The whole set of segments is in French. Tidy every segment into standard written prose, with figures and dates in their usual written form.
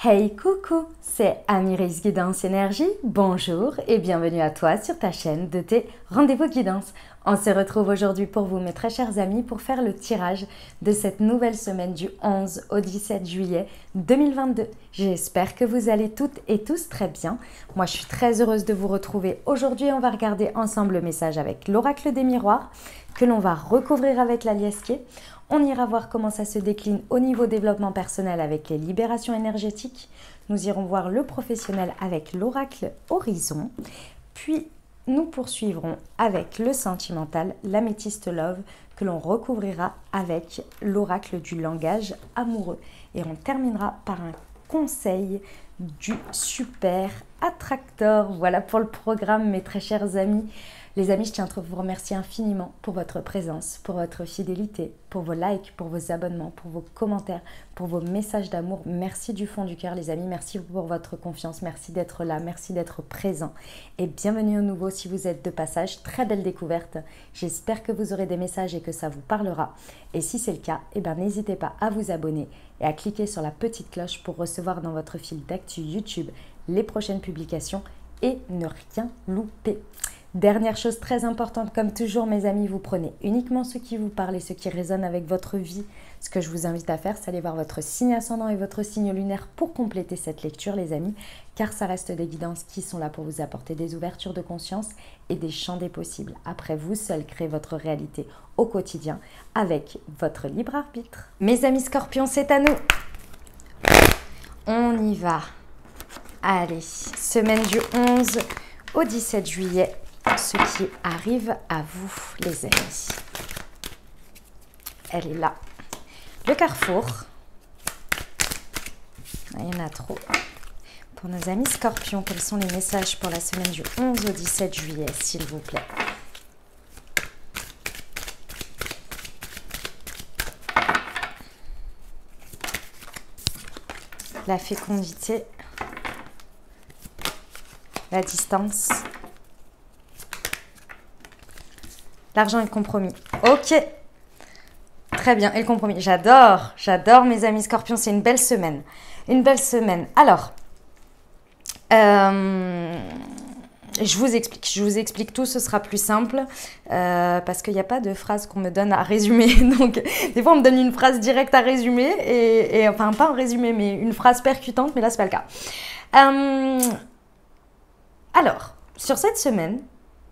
Hey coucou, c'est Amiris Guidance Énergie, bonjour et bienvenue à toi sur ta chaîne de tes rendez-vous guidance. On se retrouve aujourd'hui pour vous mes très chers amis pour faire le tirage de cette nouvelle semaine du 11 au 17 juillet 2022. J'espère que vous allez toutes et tous très bien. Moi je suis très heureuse de vous retrouver. Aujourd'hui on va regarder ensemble le message avec l'oracle des miroirs que l'on va recouvrir avec la liesquée. On ira voir comment ça se décline au niveau développement personnel avec les libérations énergétiques. Nous irons voir le professionnel avec l'oracle Horizon. Puis nous poursuivrons avec le sentimental, l'améthyste love, que l'on recouvrira avec l'oracle du langage amoureux. Et on terminera par un conseil du super attracteur. Voilà pour le programme, mes très chers amis. Les amis, je tiens à vous remercier infiniment pour votre présence, pour votre fidélité, pour vos likes, pour vos abonnements, pour vos commentaires, pour vos messages d'amour. Merci du fond du cœur, les amis. Merci pour votre confiance. Merci d'être là. Merci d'être présent. Et bienvenue au nouveau si vous êtes de passage. Très belle découverte. J'espère que vous aurez des messages et que ça vous parlera. Et si c'est le cas, n'hésitez pas à vous abonner et à cliquer sur la petite cloche pour recevoir dans votre fil d'actu YouTube les prochaines publications et ne rien louper. Dernière chose très importante, comme toujours mes amis, vous prenez uniquement ce qui vous parle et ce qui résonne avec votre vie. Ce que je vous invite à faire, c'est aller voir votre signe ascendant et votre signe lunaire pour compléter cette lecture les amis, car ça reste des guidances qui sont là pour vous apporter des ouvertures de conscience et des champs des possibles. Après, vous seul créez votre réalité au quotidien avec votre libre arbitre. Mes amis scorpions, c'est à nous. On y va. Allez, semaine du 11 au 17 juillet. Ce qui arrive à vous, les amis. Elle est là. Le carrefour. Il y en a trop. Pour nos amis scorpions, quels sont les messages pour la semaine du 11 au 17 juillet, s'il vous plaît? La fécondité. La distance. L'argent et le compromis. Ok. Très bien. Et le compromis. J'adore. J'adore mes amis scorpions. C'est une belle semaine. Une belle semaine. Alors, je vous explique tout. Ce sera plus simple. Parce qu'il n'y a pas de phrase qu'on me donne à résumer. Donc, des fois, on me donne une phrase directe à résumer. Et enfin, pas un résumé, mais une phrase percutante. Mais là, ce n'est pas le cas. Alors, sur cette semaine,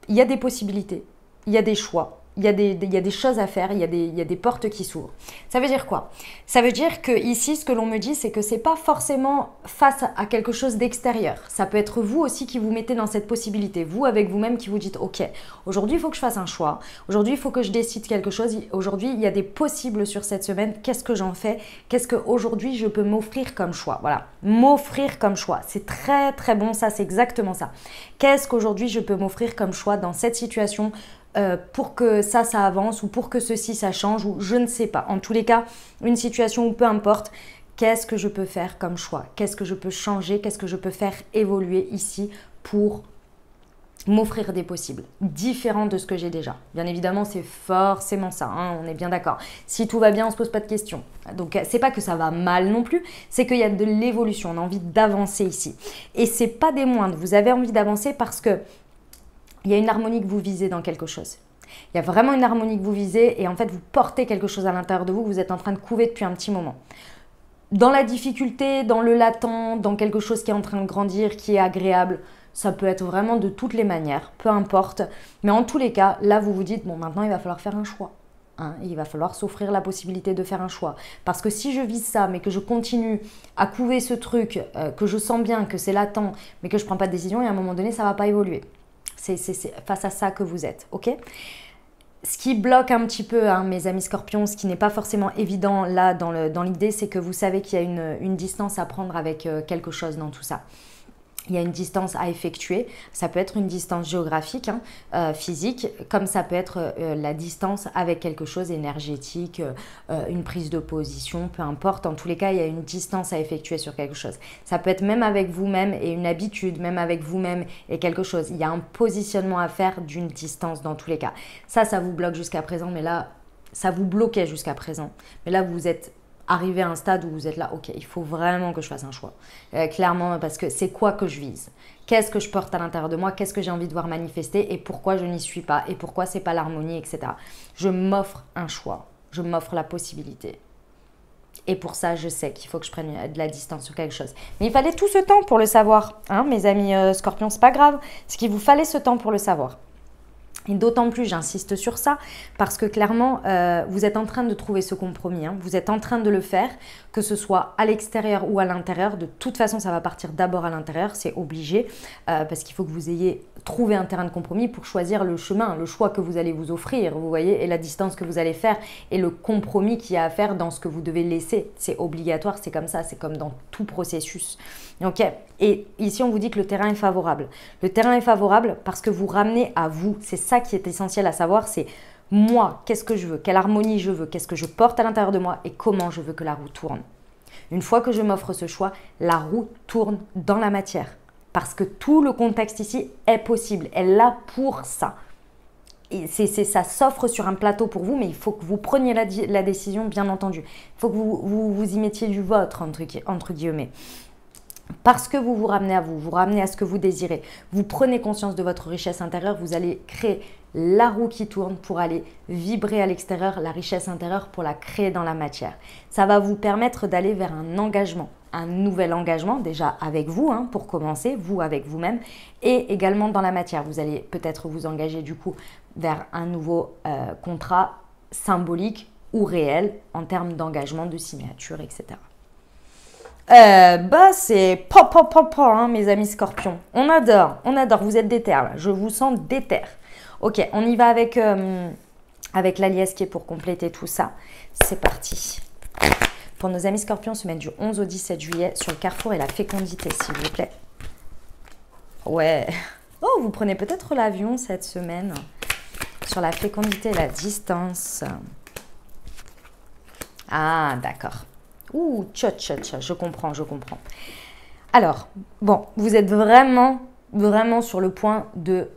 il y a des possibilités. Il y a des choix, il y a des choses à faire, il y a des portes qui s'ouvrent. Ça veut dire quoi? Ça veut dire que ici, ce que l'on me dit, c'est que c'est pas forcément face à quelque chose d'extérieur. Ça peut être vous aussi qui vous mettez dans cette possibilité. Vous, avec vous-même, qui vous dites, ok, aujourd'hui, il faut que je fasse un choix. Aujourd'hui, il faut que je décide quelque chose. Aujourd'hui, il y a des possibles sur cette semaine. Qu'est-ce que j'en fais? Qu'est-ce qu'aujourd'hui, je peux m'offrir comme choix? Voilà, m'offrir comme choix. C'est très, très bon, ça, c'est exactement ça. Qu'est-ce qu'aujourd'hui, je peux m'offrir comme choix dans cette situation pour que ça avance ou pour que ceci, ça change ou je ne sais pas. En tous les cas, une situation où peu importe, qu'est-ce que je peux faire comme choix? Qu'est-ce que je peux changer? Qu'est-ce que je peux faire évoluer ici pour m'offrir des possibles différents de ce que j'ai déjà? Bien évidemment, c'est forcément ça, hein, on est bien d'accord. Si tout va bien, on ne se pose pas de questions. Donc, c'est pas que ça va mal non plus, c'est qu'il y a de l'évolution, on a envie d'avancer ici. Et c'est pas des moindres, vous avez envie d'avancer parce que il y a une harmonie que vous visez dans quelque chose. Il y a vraiment une harmonie que vous visez et en fait, vous portez quelque chose à l'intérieur de vous que vous êtes en train de couver depuis un petit moment. Dans la difficulté, dans le latent, dans quelque chose qui est en train de grandir, qui est agréable, ça peut être vraiment de toutes les manières, peu importe. Mais en tous les cas, là, vous vous dites, bon, maintenant, il va falloir faire un choix. Hein, il va falloir s'offrir la possibilité de faire un choix. Parce que si je vise ça, mais que je continue à couver ce truc, que je sens bien que c'est latent, mais que je ne prends pas de décision, et à un moment donné, ça ne va pas évoluer. C'est face à ça que vous êtes, ok? Ce qui bloque un petit peu, hein, mes amis scorpions, ce qui n'est pas forcément évident là dans l'idée, c'est que vous savez qu'il y a une distance à prendre avec quelque chose dans tout ça. Il y a une distance à effectuer, ça peut être une distance géographique, hein, physique, comme ça peut être la distance avec quelque chose énergétique, une prise de position, peu importe. En tous les cas, il y a une distance à effectuer sur quelque chose. Ça peut être même avec vous-même et une habitude, même avec vous-même et quelque chose. Il y a un positionnement à faire d'une distance dans tous les cas. Ça vous bloque jusqu'à présent, mais là, ça vous bloquait jusqu'à présent. Mais là, vous êtes arriver à un stade où vous êtes là, ok, il faut vraiment que je fasse un choix. Clairement, parce que c'est quoi que je vise? Qu'est-ce que je porte à l'intérieur de moi? Qu'est-ce que j'ai envie de voir manifester? Et pourquoi je n'y suis pas? Et pourquoi c'est pas l'harmonie, etc. Je m'offre un choix. Je m'offre la possibilité. Et pour ça, je sais qu'il faut que je prenne de la distance sur quelque chose. Mais il fallait tout ce temps pour le savoir, hein, mes amis scorpions, c'est pas grave. C'est qu'il vous fallait ce temps pour le savoir. Et d'autant plus, j'insiste sur ça, parce que clairement, vous êtes en train de trouver ce compromis. Hein. Vous êtes en train de le faire, que ce soit à l'extérieur ou à l'intérieur. De toute façon, ça va partir d'abord à l'intérieur, c'est obligé, parce qu'il faut que vous ayez trouvé un terrain de compromis pour choisir le chemin, le choix que vous allez vous offrir, vous voyez, et la distance que vous allez faire, et le compromis qu'il y a à faire dans ce que vous devez laisser. C'est obligatoire, c'est comme ça, c'est comme dans tout processus. Ok. Et ici, on vous dit que le terrain est favorable. Le terrain est favorable parce que vous ramenez à vous. C'est ça qui est essentiel à savoir, c'est moi, qu'est-ce que je veux, quelle harmonie je veux, qu'est-ce que je porte à l'intérieur de moi et comment je veux que la roue tourne. Une fois que je m'offre ce choix, la roue tourne dans la matière. Parce que tout le contexte ici est possible, est là pour ça. Et ça s'offre sur un plateau pour vous, mais il faut que vous preniez la décision, bien entendu. Il faut que vous y mettiez du vôtre, entre guillemets. Parce que vous vous ramenez à vous, vous ramenez à ce que vous désirez. Vous prenez conscience de votre richesse intérieure, vous allez créer la roue qui tourne pour aller vibrer à l'extérieur, la richesse intérieure pour la créer dans la matière. Ça va vous permettre d'aller vers un engagement, un nouvel engagement déjà avec vous, hein, pour commencer, vous avec vous-même, et également dans la matière. Vous allez peut-être vous engager du coup vers un nouveau contrat symbolique ou réel en termes d'engagement, de signature, etc. C'est pop, hein, mes amis scorpions. On adore, vous êtes déter là, je vous sens déter. Ok, on y va avec la liesse qui est pour compléter tout ça. C'est parti. Pour nos amis scorpions, semaine du 11 au 17 juillet, sur le carrefour et la fécondité, s'il vous plaît. Ouais. Oh, vous prenez peut-être l'avion cette semaine. Sur la fécondité et la distance. Ah, d'accord. Ouh, je comprends. Alors, bon, vous êtes vraiment sur le point de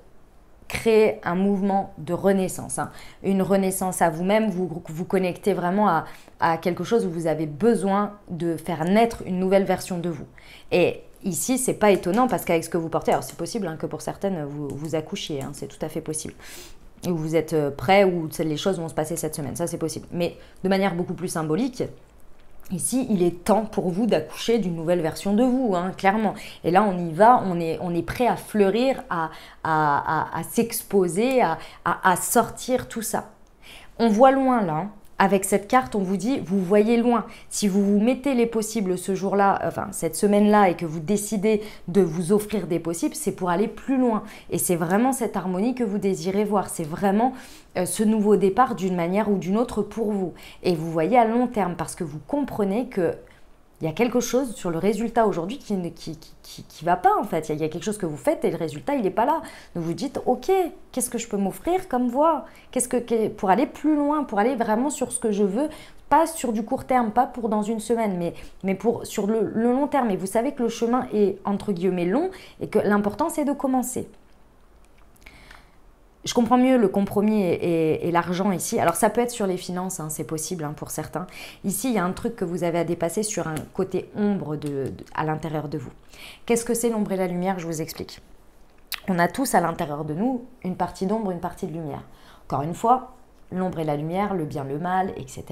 créer un mouvement de renaissance. Hein. Une renaissance à vous-même, vous connectez vraiment à quelque chose où vous avez besoin de faire naître une nouvelle version de vous. Et ici, c'est pas étonnant parce qu'avec ce que vous portez, alors c'est possible hein, que pour certaines, vous accouchiez, hein, c'est tout à fait possible. Ou vous êtes prêt, ou les choses vont se passer cette semaine, ça c'est possible. Mais de manière beaucoup plus symbolique, ici, il est temps pour vous d'accoucher d'une nouvelle version de vous, hein, clairement. Et là, on y va, on est prêt à fleurir, à s'exposer, à sortir tout ça. On voit loin là, hein. Avec cette carte, on vous dit, vous voyez loin. Si vous vous mettez les possibles ce jour-là, enfin cette semaine-là, et que vous décidez de vous offrir des possibles, c'est pour aller plus loin. Et c'est vraiment cette harmonie que vous désirez voir. C'est vraiment ce nouveau départ d'une manière ou d'une autre pour vous. Et vous voyez à long terme parce que vous comprenez que il y a quelque chose sur le résultat aujourd'hui qui va pas en fait. Il y a quelque chose que vous faites et le résultat, il n'est pas là. Donc vous dites, ok, qu'est-ce que je peux m'offrir comme voie? Pour aller plus loin, pour aller vraiment sur ce que je veux, pas sur du court terme, pas pour dans une semaine, mais sur le long terme. Et vous savez que le chemin est entre guillemets long et que l'important, c'est de commencer. Je comprends mieux le compromis et l'argent ici. Alors, ça peut être sur les finances, hein, c'est possible hein, pour certains. Ici, il y a un truc que vous avez à dépasser sur un côté ombre à l'intérieur de vous. Qu'est-ce que c'est l'ombre et la lumière? Je vous explique. On a tous à l'intérieur de nous une partie d'ombre, une partie de lumière. Encore une fois, l'ombre et la lumière, le bien, le mal, etc.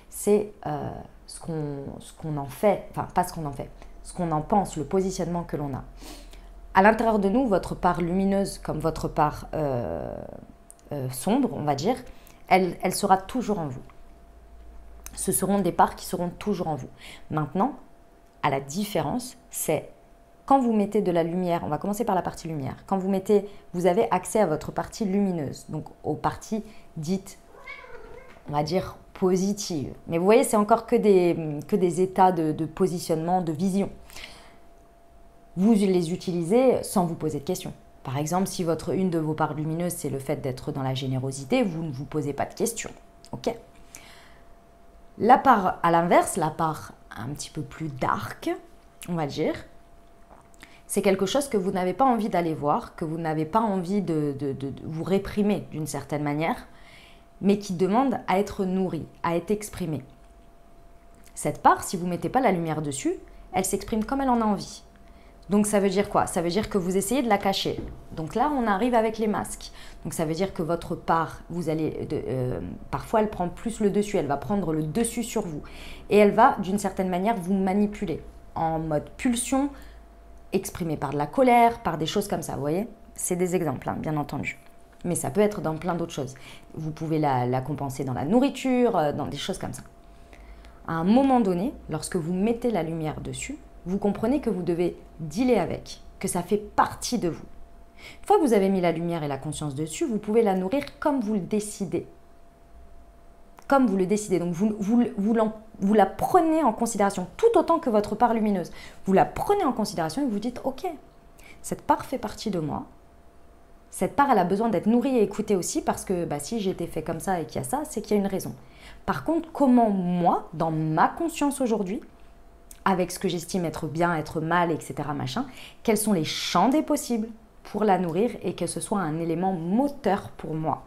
C'est ce qu'on en fait, enfin pas ce qu'on en fait, ce qu'on en pense, le positionnement que l'on a. À l'intérieur de nous, votre part lumineuse comme votre part sombre, on va dire, elle sera toujours en vous. Ce seront des parts qui seront toujours en vous. Maintenant, à la différence, c'est quand vous mettez de la lumière, on va commencer par la partie lumière, quand vous avez accès à votre partie lumineuse, donc aux parties dites, on va dire, positives. Mais vous voyez, c'est encore que des états de positionnement, de vision. Vous les utilisez sans vous poser de questions. Par exemple, si une de vos parts lumineuses, c'est le fait d'être dans la générosité, vous ne vous posez pas de questions. Ok. La part, à l'inverse, la part un petit peu plus dark, on va dire, c'est quelque chose que vous n'avez pas envie d'aller voir, que vous n'avez pas envie de vous réprimer d'une certaine manière, mais qui demande à être nourri, à être exprimé. Cette part, si vous ne mettez pas la lumière dessus, elle s'exprime comme elle en a envie. Donc ça veut dire quoi? Ça veut dire que vous essayez de la cacher. Donc là, on arrive avec les masques. Donc ça veut dire que votre part, parfois elle prend plus le dessus, elle va prendre le dessus sur vous. Et elle va, d'une certaine manière, vous manipuler en mode pulsion, exprimée par de la colère, par des choses comme ça, vous voyez? C'est des exemples, hein, bien entendu. Mais ça peut être dans plein d'autres choses. Vous pouvez la compenser dans la nourriture, dans des choses comme ça. À un moment donné, lorsque vous mettez la lumière dessus, vous comprenez que vous devez dealer avec, que ça fait partie de vous. Une fois que vous avez mis la lumière et la conscience dessus, vous pouvez la nourrir comme vous le décidez. Comme vous le décidez. Donc vous la prenez en considération, tout autant que votre part lumineuse. Vous la prenez en considération et vous dites, ok, cette part fait partie de moi. Cette part, elle a besoin d'être nourrie et écoutée aussi parce que si j'ai été fait comme ça et qu'il y a ça, c'est qu'il y a une raison. Par contre, comment moi, dans ma conscience aujourd'hui, avec ce que j'estime être bien, être mal, etc., machin, quels sont les champs des possibles pour la nourrir et que ce soit un élément moteur pour moi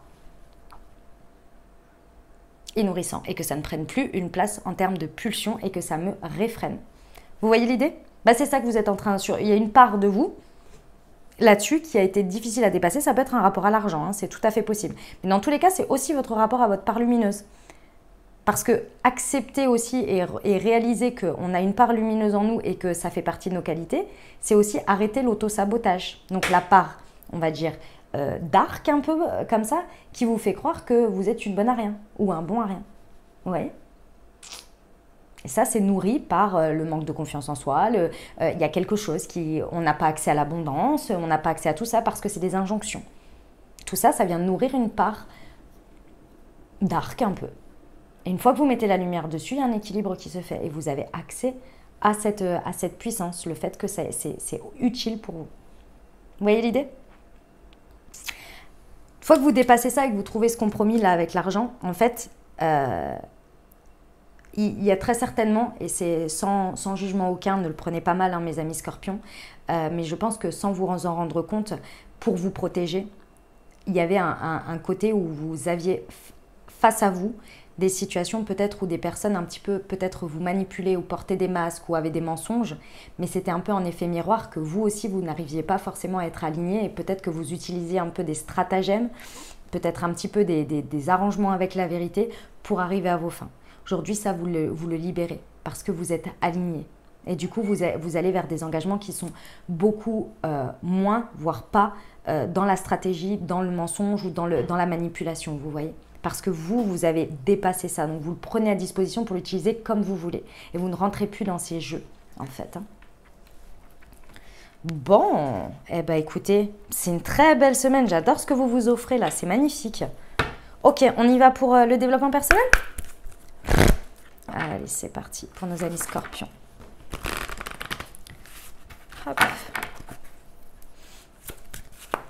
et nourrissant, et que ça ne prenne plus une place en termes de pulsion et que ça me réfrène. Vous voyez l'idée? C'est ça que vous êtes en train de... Il y a une part de vous là-dessus qui a été difficile à dépasser. Ça peut être un rapport à l'argent, hein, c'est tout à fait possible. Mais dans tous les cas, c'est aussi votre rapport à votre part lumineuse. Parce que accepter aussi et réaliser qu'on a une part lumineuse en nous et que ça fait partie de nos qualités, c'est aussi arrêter l'auto-sabotage. Donc la part, on va dire, dark un peu comme ça, qui vous fait croire que vous êtes une bonne à rien ou un bon à rien. Vous voyez ? Et ça, c'est nourri par le manque de confiance en soi. Il y a quelque chose on n'a pas accès à l'abondance, on n'a pas accès à tout ça parce que c'est des injonctions. Tout ça, ça vient nourrir une part dark un peu. Et une fois que vous mettez la lumière dessus, il y a un équilibre qui se fait et vous avez accès à cette puissance, le fait que c'est utile pour vous. Vous voyez l'idée? Une fois que vous dépassez ça et que vous trouvez ce compromis là avec l'argent, en fait, il y a très certainement, et c'est sans jugement aucun, ne le prenez pas mal, hein, mes amis scorpions, mais je pense que sans vous en rendre compte, pour vous protéger, il y avait un côté où vous aviez face à vous des situations peut-être où des personnes un petit peu peut-être vous manipulaient ou portaient des masques ou avaient des mensonges, mais c'était un peu en effet miroir que vous aussi vous n'arriviez pas forcément à être aligné et peut-être que vous utilisiez un peu des stratagèmes, peut-être un petit peu des arrangements avec la vérité pour arriver à vos fins. Aujourd'hui, ça, vous le libérez parce que vous êtes aligné. Et du coup, vous allez vers des engagements qui sont beaucoup moins, voire pas, dans la stratégie, dans le mensonge ou dans la manipulation, vous voyez. Parce que vous avez dépassé ça. Donc, vous le prenez à disposition pour l'utiliser comme vous voulez. Et vous ne rentrez plus dans ces jeux, en fait. Hein. Bon, écoutez, c'est une très belle semaine. J'adore ce que vous vous offrez là. C'est magnifique. Ok, on y va pour le développement personnel ? Allez, c'est parti pour nos amis scorpions. Hop.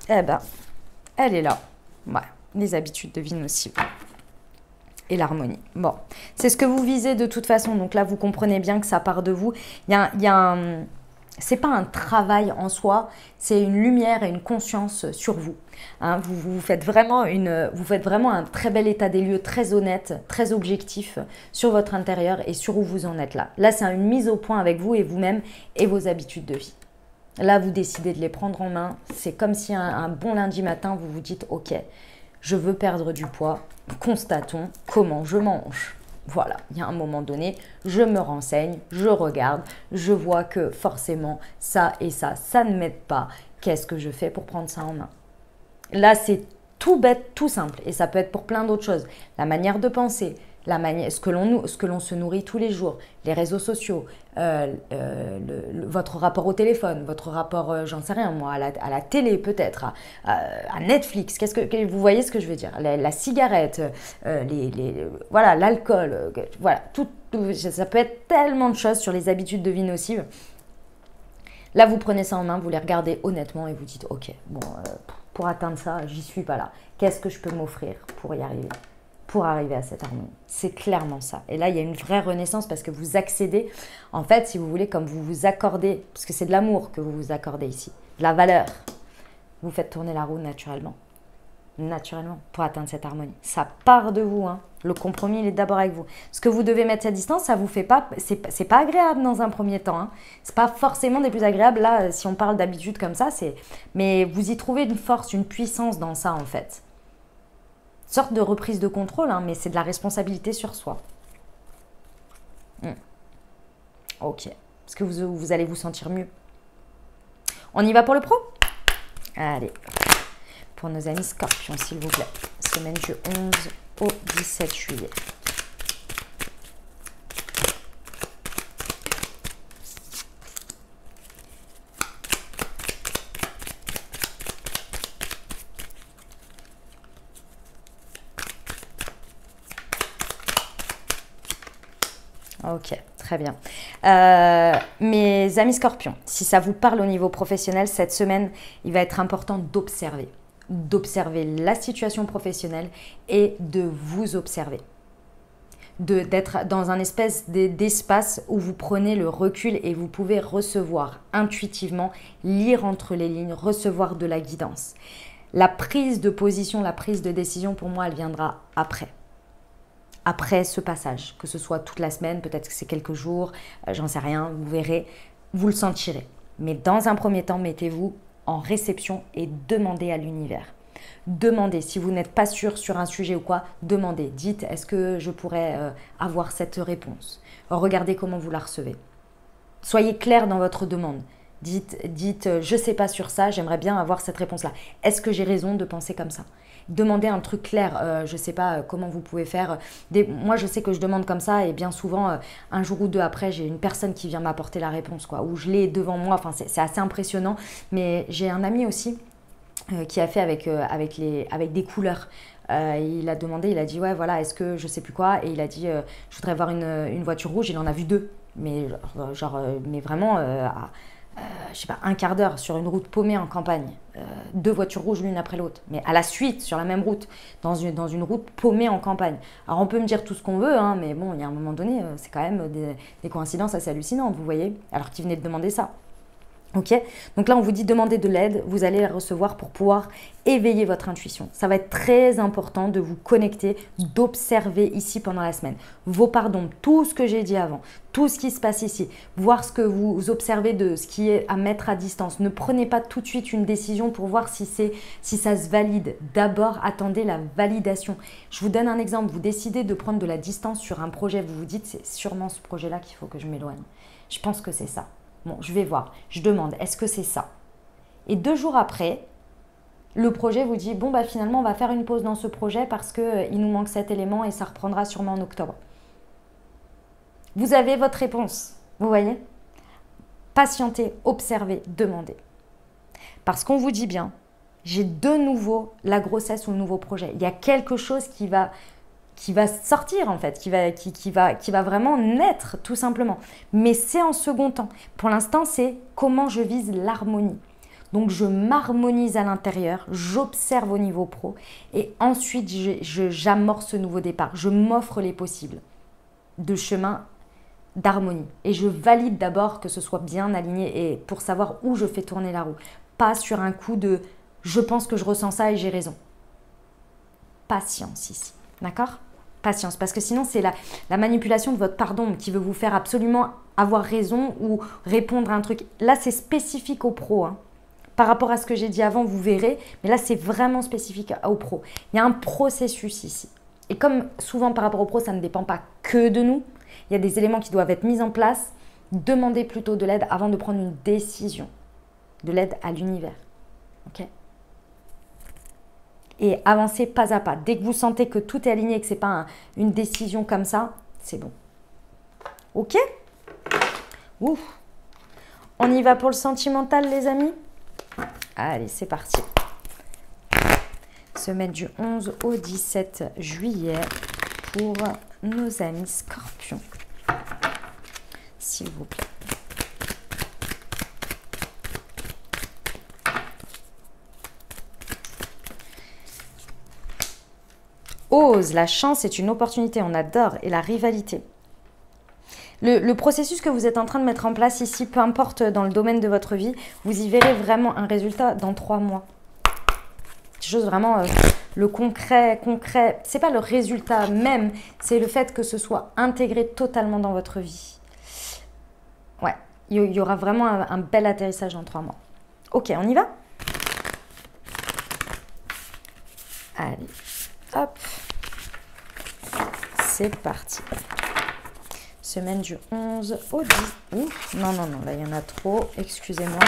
Elle est là. Ouais. Les habitudes de vie nocives et l'harmonie. Bon, c'est ce que vous visez de toute façon. Donc là, vous comprenez bien que ça part de vous. C'est pas un travail en soi, c'est une lumière et une conscience sur vous. Hein, vous faites vraiment un très bel état des lieux, très honnête, très objectif sur votre intérieur et sur où vous en êtes là. Là, c'est une mise au point avec vous et vous-même et vos habitudes de vie. Là, vous décidez de les prendre en main. C'est comme si un bon lundi matin, vous vous dites « Ok, je veux perdre du poids, constatons comment je mange. » Voilà, il y a un moment donné, je me renseigne, je regarde, je vois que forcément ça et ça ne m'aide pas. Qu'est-ce que je fais pour prendre ça en main? Là, c'est tout bête, tout simple et ça peut être pour plein d'autres choses. La manière de penser, ce que l'on se nourrit tous les jours, les réseaux sociaux, votre rapport au téléphone, votre rapport, j'en sais rien moi, à la télé peut-être, à Netflix, vous voyez ce que je veux dire, la cigarette, voilà, l'alcool, voilà, ça peut être tellement de choses sur les habitudes de vie nocives. Là, vous prenez ça en main, vous les regardez honnêtement et vous dites, ok, bon, pour atteindre ça, j'y suis pas là. Qu'est-ce que je peux m'offrir pour y arriver ? Pour arriver à cette harmonie. C'est clairement ça. Et là, il y a une vraie renaissance parce que vous accédez, en fait, si vous voulez, comme vous vous accordez, parce que c'est de l'amour que vous vous accordez ici, de la valeur, vous faites tourner la roue naturellement. naturellement, pour atteindre cette harmonie. Ça part de vous, hein. Le compromis, il est d'abord avec vous. Ce que vous devez mettre à distance, ça vous fait pas, c'est pas agréable dans un premier temps, hein. C'est pas forcément des plus agréables. Là, si on parle d'habitude comme ça, mais vous y trouvez une force, une puissance dans ça, en fait. Une sorte de reprise de contrôle, hein, mais c'est de la responsabilité sur soi. Ok. Est-ce que vous allez vous sentir mieux? On y va pour le pro? Allez. Pour nos amis scorpions, s'il vous plaît. Semaine du 11 au 17 juillet. Ok, très bien. Mes amis scorpions, si ça vous parle au niveau professionnel, cette semaine, il va être important d'observer la situation professionnelle et de vous observer. D'être dans un espèce d'espace où vous prenez le recul et vous pouvez recevoir intuitivement, lire entre les lignes, recevoir de la guidance. La prise de position, la prise de décision, pour moi, elle viendra après. Après ce passage, que ce soit toute la semaine, peut-être que c'est quelques jours, j'en sais rien, vous verrez, vous le sentirez. Mais dans un premier temps, mettez-vous en réception et demandez à l'univers. Demandez, si vous n'êtes pas sûr sur un sujet ou quoi, demandez. Dites, est-ce que je pourrais avoir cette réponse? Regardez comment vous la recevez. Soyez clair dans votre demande. Dites, je ne sais pas sur ça, j'aimerais bien avoir cette réponse-là. Est-ce que j'ai raison de penser comme ça? Demandez un truc clair, je ne sais pas comment vous pouvez faire. Moi, je sais que je demande comme ça et bien souvent, un jour ou deux après, j'ai une personne qui vient m'apporter la réponse, quoi, ou je l'ai devant moi. Enfin, c'est assez impressionnant. Mais j'ai un ami aussi qui a fait avec des couleurs. Il a demandé, il a dit, ouais, voilà, est-ce que je sais plus quoi? Et il a dit, je voudrais avoir une voiture rouge. Il en a vu deux. Mais vraiment... je sais pas, un quart d'heure sur une route paumée en campagne, deux voitures rouges l'une après l'autre, mais à la suite, sur la même route, dans une route paumée en campagne. Alors on peut me dire tout ce qu'on veut, hein, mais bon, il y a un moment donné, c'est quand même des coïncidences assez hallucinantes, vous voyez, alors qu'il venait de demander ça. Ok, donc là on vous dit demandez de l'aide, vous allez la recevoir pour pouvoir éveiller votre intuition. Ça va être très important de vous connecter, d'observer ici pendant la semaine vos pardons, tout ce que j'ai dit avant, tout ce qui se passe ici, voir ce que vous observez de ce qui est à mettre à distance. Ne prenez pas tout de suite une décision pour voir si ça se valide. D'abord, attendez la validation. Je vous donne un exemple, vous décidez de prendre de la distance sur un projet, vous vous dites c'est sûrement ce projet-là qu'il faut que je m'éloigne. Je pense que c'est ça. Bon, je vais voir, je demande, est-ce que c'est ça? Et 2 jours après, le projet vous dit, bon, bah finalement, on va faire une pause dans ce projet parce qu'il nous manque cet élément et ça reprendra sûrement en octobre. Vous avez votre réponse, vous voyez? Patientez, observez, demandez. Parce qu'on vous dit bien, j'ai de nouveau la grossesse ou le nouveau projet. Il y a quelque chose qui va sortir en fait, qui va vraiment naître tout simplement. Mais c'est en second temps. Pour l'instant, c'est comment je vise l'harmonie. Donc, je m'harmonise à l'intérieur, j'observe au niveau pro et ensuite, j'amorce ce nouveau départ. Je m'offre les possibles de chemin d'harmonie. Et je valide d'abord que ce soit bien aligné et pour savoir où je fais tourner la roue. Pas sur un coup de « je pense que je ressens ça et j'ai raison ». Patience ici, d'accord ? Patience, parce que sinon c'est la manipulation de votre pardon qui veut vous faire absolument avoir raison ou répondre à un truc. Là, c'est spécifique au pro. Hein. Par rapport à ce que j'ai dit avant, vous verrez, mais là, c'est vraiment spécifique au pro. Il y a un processus ici. Et comme souvent par rapport au pro, ça ne dépend pas que de nous, il y a des éléments qui doivent être mis en place. Demandez plutôt de l'aide avant de prendre une décision. De l'aide à l'univers. Ok ? Et avancez pas à pas. Dès que vous sentez que tout est aligné et que ce n'est pas une décision comme ça, c'est bon. Ok? Ouf. On y va pour le sentimental, les amis? Allez, c'est parti. Semaine du 11 au 17 juillet pour nos amis scorpions. S'il vous plaît. Ose, la chance est une opportunité, on adore, et la rivalité. Le processus que vous êtes en train de mettre en place ici, peu importe dans le domaine de votre vie, vous y verrez vraiment un résultat dans 3 mois. Quelque chose vraiment Le concret, c'est pas le résultat même, c'est le fait que ce soit intégré totalement dans votre vie. Ouais, il y aura vraiment un bel atterrissage dans 3 mois. Ok, on y va? Allez, hop. C'est parti. Semaine du 11 au 10. Ouf, non, là il y en a trop. Excusez-moi,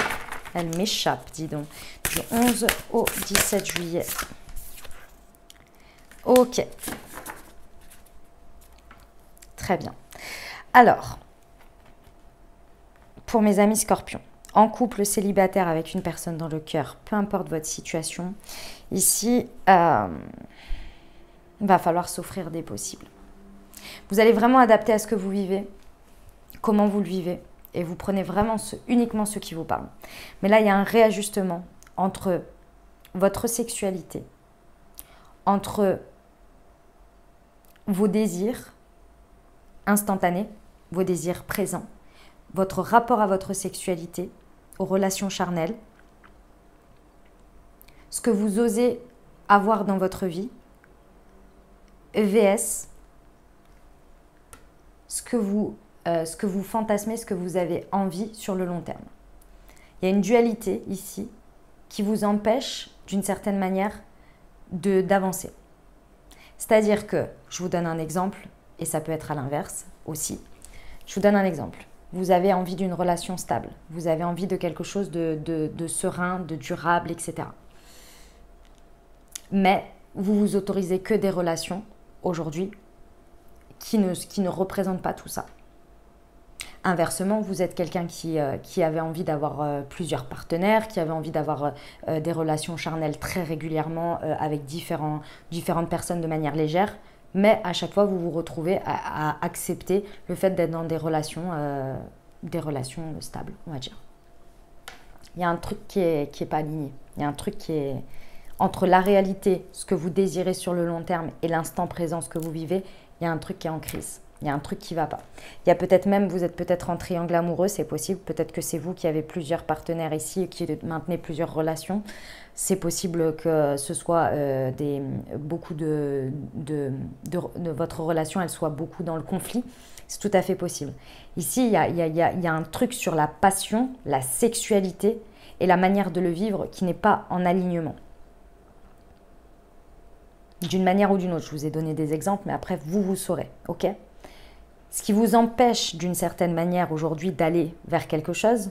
elle m'échappe, dis donc. Du 11 au 17 juillet. Ok. Très bien. Alors, pour mes amis scorpions, en couple, célibataire avec une personne dans le cœur, peu importe votre situation, ici, va falloir s'offrir des possibles. Vous allez vraiment adapter à ce que vous vivez, comment vous le vivez, et vous prenez vraiment uniquement ce qui vous parle. Mais là, il y a un réajustement entre votre sexualité, entre vos désirs instantanés, vos désirs présents, votre rapport à votre sexualité, aux relations charnelles, ce que vous osez avoir dans votre vie, vs ce que vous fantasmez, ce que vous avez envie sur le long terme. Il y a une dualité ici qui vous empêche, d'une certaine manière, d'avancer. C'est-à-dire que, je vous donne un exemple, et ça peut être à l'inverse aussi. Je vous donne un exemple. Vous avez envie d'une relation stable, vous avez envie de quelque chose de serein, de durable, etc. Mais vous vous autorisez que des relations, aujourd'hui, qui ne représentent pas tout ça. Inversement, vous êtes quelqu'un qui avait envie d'avoir plusieurs partenaires, qui avait envie d'avoir des relations charnelles très régulièrement avec différentes personnes de manière légère, mais à chaque fois, vous vous retrouvez à accepter le fait d'être dans des relations stables, on va dire. Il y a un truc qui est pas aligné. Il y a un truc qui est entre la réalité, ce que vous désirez sur le long terme, et l'instant présent, ce que vous vivez. Il y a un truc qui est en crise. Il y a un truc qui ne va pas. Il y a peut-être même, vous êtes peut-être en triangle amoureux, c'est possible. Peut-être que c'est vous qui avez plusieurs partenaires ici et qui maintenez plusieurs relations. C'est possible que ce soit beaucoup de votre relation, elle soit beaucoup dans le conflit. C'est tout à fait possible. Ici, il y a un truc sur la passion, la sexualité et la manière de le vivre qui n'est pas en alignement. D'une manière ou d'une autre, je vous ai donné des exemples, mais après, vous saurez, ok ? Ce qui vous empêche, d'une certaine manière, aujourd'hui, d'aller vers quelque chose,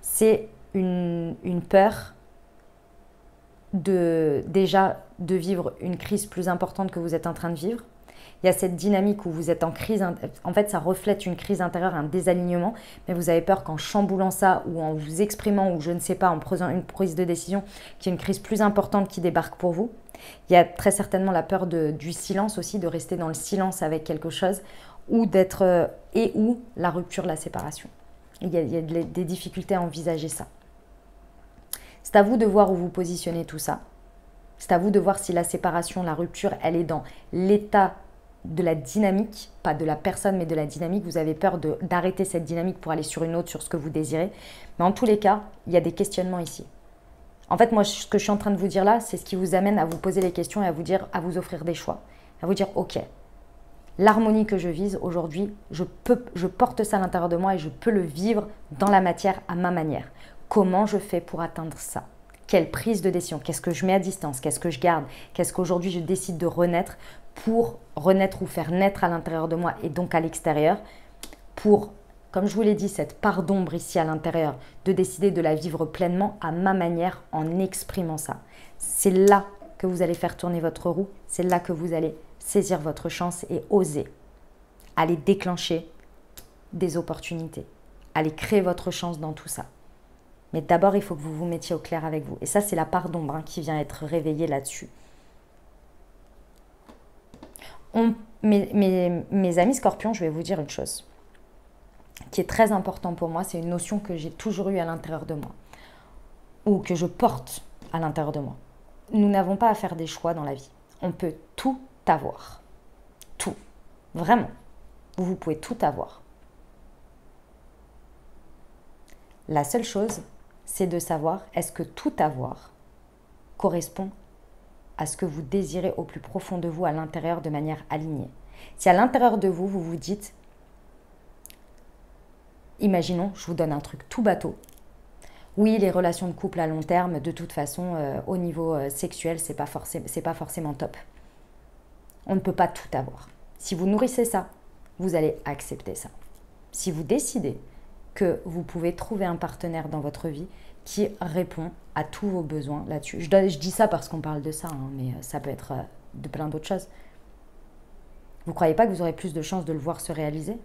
c'est une peur de vivre une crise plus importante que vous êtes en train de vivre. Il y a cette dynamique où vous êtes en crise, en fait ça reflète une crise intérieure, un désalignement, mais vous avez peur qu'en chamboulant ça ou en vous exprimant ou je ne sais pas, en prenant une prise de décision, qu'il y ait une crise plus importante qui débarque pour vous. Il y a très certainement la peur du silence aussi, de rester dans le silence avec quelque chose ou ou la rupture, la séparation. Il y a des difficultés à envisager ça. C'est à vous de voir où vous positionnez tout ça. C'est à vous de voir si la séparation, la rupture, elle est dans l'état de la dynamique, pas de la personne, mais de la dynamique. Vous avez peur d'arrêter cette dynamique pour aller sur une autre, sur ce que vous désirez. Mais en tous les cas, il y a des questionnements ici. En fait, moi, ce que je suis en train de vous dire là, c'est ce qui vous amène à vous poser les questions et à vous offrir des choix. À vous dire, ok, l'harmonie que je vise aujourd'hui, je porte ça à l'intérieur de moi et je peux le vivre dans la matière à ma manière. Comment je fais pour atteindre ça ? Quelle prise de décision? Qu'est-ce que je mets à distance? Qu'est-ce que je garde? Qu'est-ce qu'aujourd'hui je décide de renaître pour renaître ou faire naître à l'intérieur de moi et donc à l'extérieur pour, comme je vous l'ai dit, cette part d'ombre ici à l'intérieur, de décider de la vivre pleinement à ma manière en exprimant ça. C'est là que vous allez faire tourner votre roue, c'est là que vous allez saisir votre chance et oser aller déclencher des opportunités, aller créer votre chance dans tout ça. Mais d'abord, il faut que vous vous mettiez au clair avec vous. Et ça, c'est la part d'ombre qui vient être réveillée là-dessus. Mes amis scorpions, je vais vous dire une chose qui est très importante pour moi. C'est une notion que j'ai toujours eue à l'intérieur de moi ou que je porte à l'intérieur de moi. Nous n'avons pas à faire des choix dans la vie. On peut tout avoir. Tout. Vraiment. Vous pouvez tout avoir. La seule chose, c'est de savoir est-ce que tout avoir correspond à ce que vous désirez au plus profond de vous, à l'intérieur, de manière alignée. Si à l'intérieur de vous, vous vous dites, imaginons, je vous donne un truc tout bateau. Oui, les relations de couple à long terme, de toute façon, au niveau sexuel, c'est pas forcément top. On ne peut pas tout avoir. Si vous nourrissez ça, vous allez accepter ça. Si vous décidez que vous pouvez trouver un partenaire dans votre vie qui répond à tous vos besoins là-dessus. Je dis ça parce qu'on parle de ça, hein, mais ça peut être de plein d'autres choses. Vous ne croyez pas que vous aurez plus de chances de le voir se réaliser?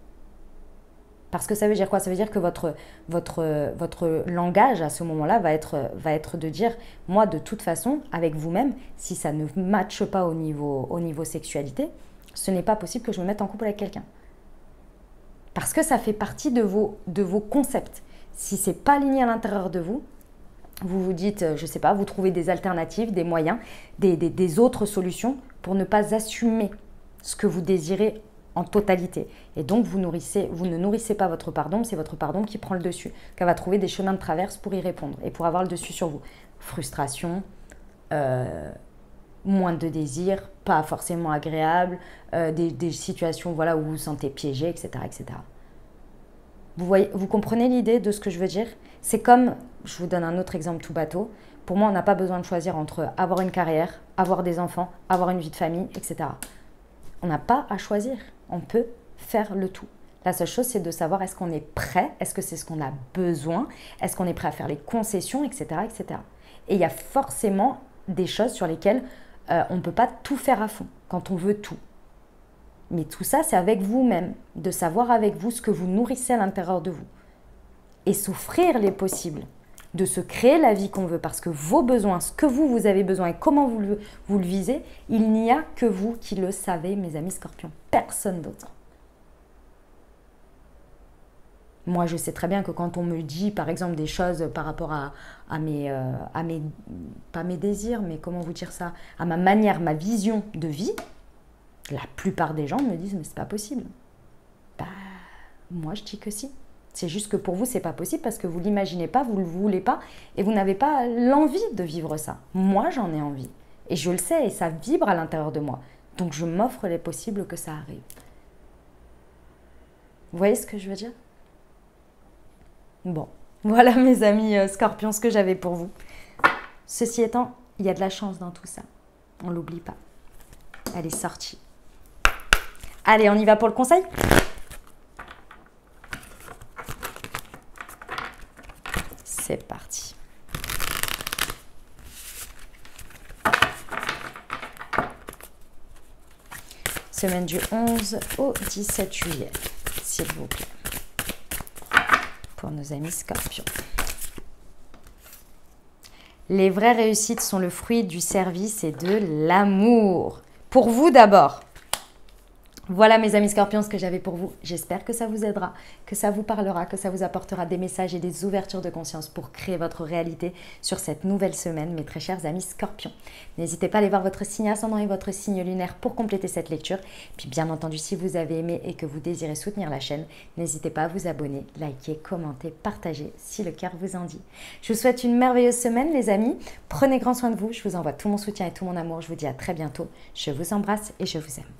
Parce que ça veut dire quoi? Ça veut dire que votre langage à ce moment-là va être de dire, moi de toute façon, avec vous-même, si ça ne matche pas au niveau sexualité, ce n'est pas possible que je me mette en couple avec quelqu'un. Parce que ça fait partie de vos concepts. Si ce n'est pas aligné à l'intérieur de vous, vous vous dites, je ne sais pas, vous trouvez des alternatives, des moyens, des autres solutions pour ne pas assumer ce que vous désirez en totalité. Et donc, vous ne nourrissez pas votre part d'ombre, c'est votre part d'ombre qui prend le dessus, qu'elle va trouver des chemins de traverse pour y répondre et pour avoir le dessus sur vous. Frustration, moins de désir, pas forcément agréable, des situations voilà, où vous vous sentez piégé, etc. etc. Vous comprenez l'idée de ce que je veux dire? C'est comme, je vous donne un autre exemple tout bateau, pour moi, on n'a pas besoin de choisir entre avoir une carrière, avoir des enfants, avoir une vie de famille, etc. On n'a pas à choisir, on peut faire le tout. La seule chose, c'est de savoir est-ce qu'on est prêt, est-ce que c'est ce qu'on a besoin, est-ce qu'on est prêt à faire les concessions, etc. etc. Et il y a forcément des choses sur lesquelles on ne peut pas tout faire à fond, quand on veut tout. Mais tout ça, c'est avec vous-même, de savoir avec vous ce que vous nourrissez à l'intérieur de vous. Et s'offrir les possibles, de se créer la vie qu'on veut, parce que vos besoins, ce que vous avez besoin et comment vous le visez, il n'y a que vous qui le savez, mes amis scorpions, personne d'autre. Moi, je sais très bien que quand on me dit, par exemple, des choses par rapport à mes pas mes désirs, mais comment vous dire ça, à ma manière, ma vision de vie, la plupart des gens me disent, mais c'est pas possible. Bah, moi, je dis que si. C'est juste que pour vous, c'est pas possible parce que vous l'imaginez pas, vous le voulez pas et vous n'avez pas l'envie de vivre ça. Moi, j'en ai envie. Et je le sais et ça vibre à l'intérieur de moi. Donc, je m'offre les possibles que ça arrive. Vous voyez ce que je veux dire? Bon, voilà mes amis scorpions, ce que j'avais pour vous. Ceci étant, il y a de la chance dans tout ça. On l'oublie pas. Elle est sortie. Allez, on y va pour le conseil? C'est parti. Semaine du 11 au 17 juillet, s'il vous plaît. Pour nos amis scorpions. Les vraies réussites sont le fruit du service et de l'amour. Pour vous d'abord. Voilà mes amis scorpions, ce que j'avais pour vous. J'espère que ça vous aidera, que ça vous parlera, que ça vous apportera des messages et des ouvertures de conscience pour créer votre réalité sur cette nouvelle semaine, mes très chers amis scorpions. N'hésitez pas à aller voir votre signe ascendant et votre signe lunaire pour compléter cette lecture. Puis bien entendu, si vous avez aimé et que vous désirez soutenir la chaîne, n'hésitez pas à vous abonner, liker, commenter, partager si le cœur vous en dit. Je vous souhaite une merveilleuse semaine les amis. Prenez grand soin de vous. Je vous envoie tout mon soutien et tout mon amour. Je vous dis à très bientôt. Je vous embrasse et je vous aime.